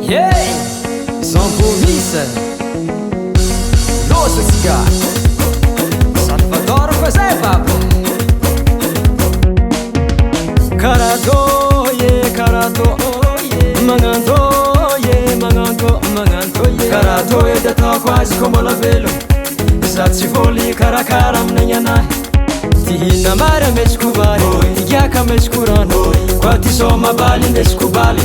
Hey, sans police. Lositsika. Salvador cos'è papà? Karato, yeah, karato, manganto, yeah, manganto, yeah. Karato e dato quasi come la velo. Sazzi voli karakara mnanyanahi. Tihina mara meskubali, yaka meskurano. Kwati soma bali meskubali.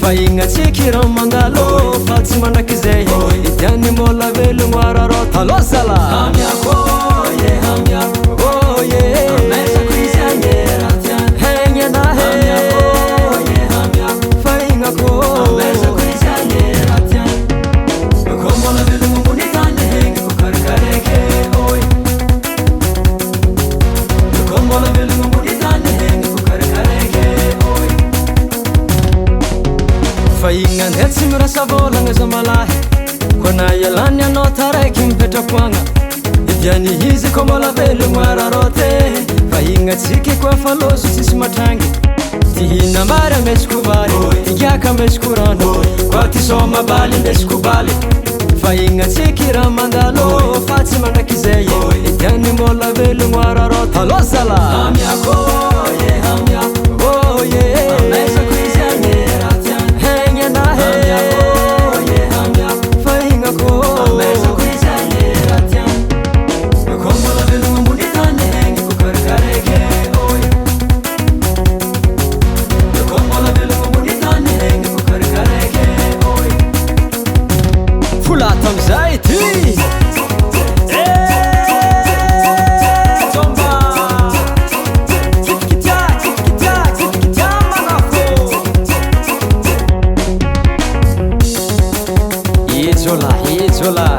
Fainga tsikira mandalo, fatsi manakizei. Itani mola velo mararo talo sala. Hamyako, yeah, hamyako, oh yeah. Amesa kuisanyera tian. Henya na he. Hamyako, yeah, hamyako. Fainga ko. Amesa kuisanyera tian. Como la velo munitane hengi kukarkareke oi. Como la velo munitane hengi kukarkareke oi. Fainga ndetsi mrasa vola ngazamalahi. Kona yalani anotare kimpeta kwanga. Idiani hizi como la velo mwararote. Fainga tsiki kwa falosu sisi matangi. Tihina mara meskubali, yaka meskurano. Kwati soma bali meskubali. Fainga tsikira mandalo, fatsi manakizei. Idiani mola velo mwararote. Talo sala. Hamyako, yeah, hamyako, oh yeah. Amesa kuisanyera tian. Henya na he. Hamyako, yeah, hamyako. Fainga ko. Amesa kuisanyera tian. Como la velo munitane hengi kukarkareke oi. Como la velo munitane hengi kukarkareke oi. Fulata mzai ty. Ijola, ijola.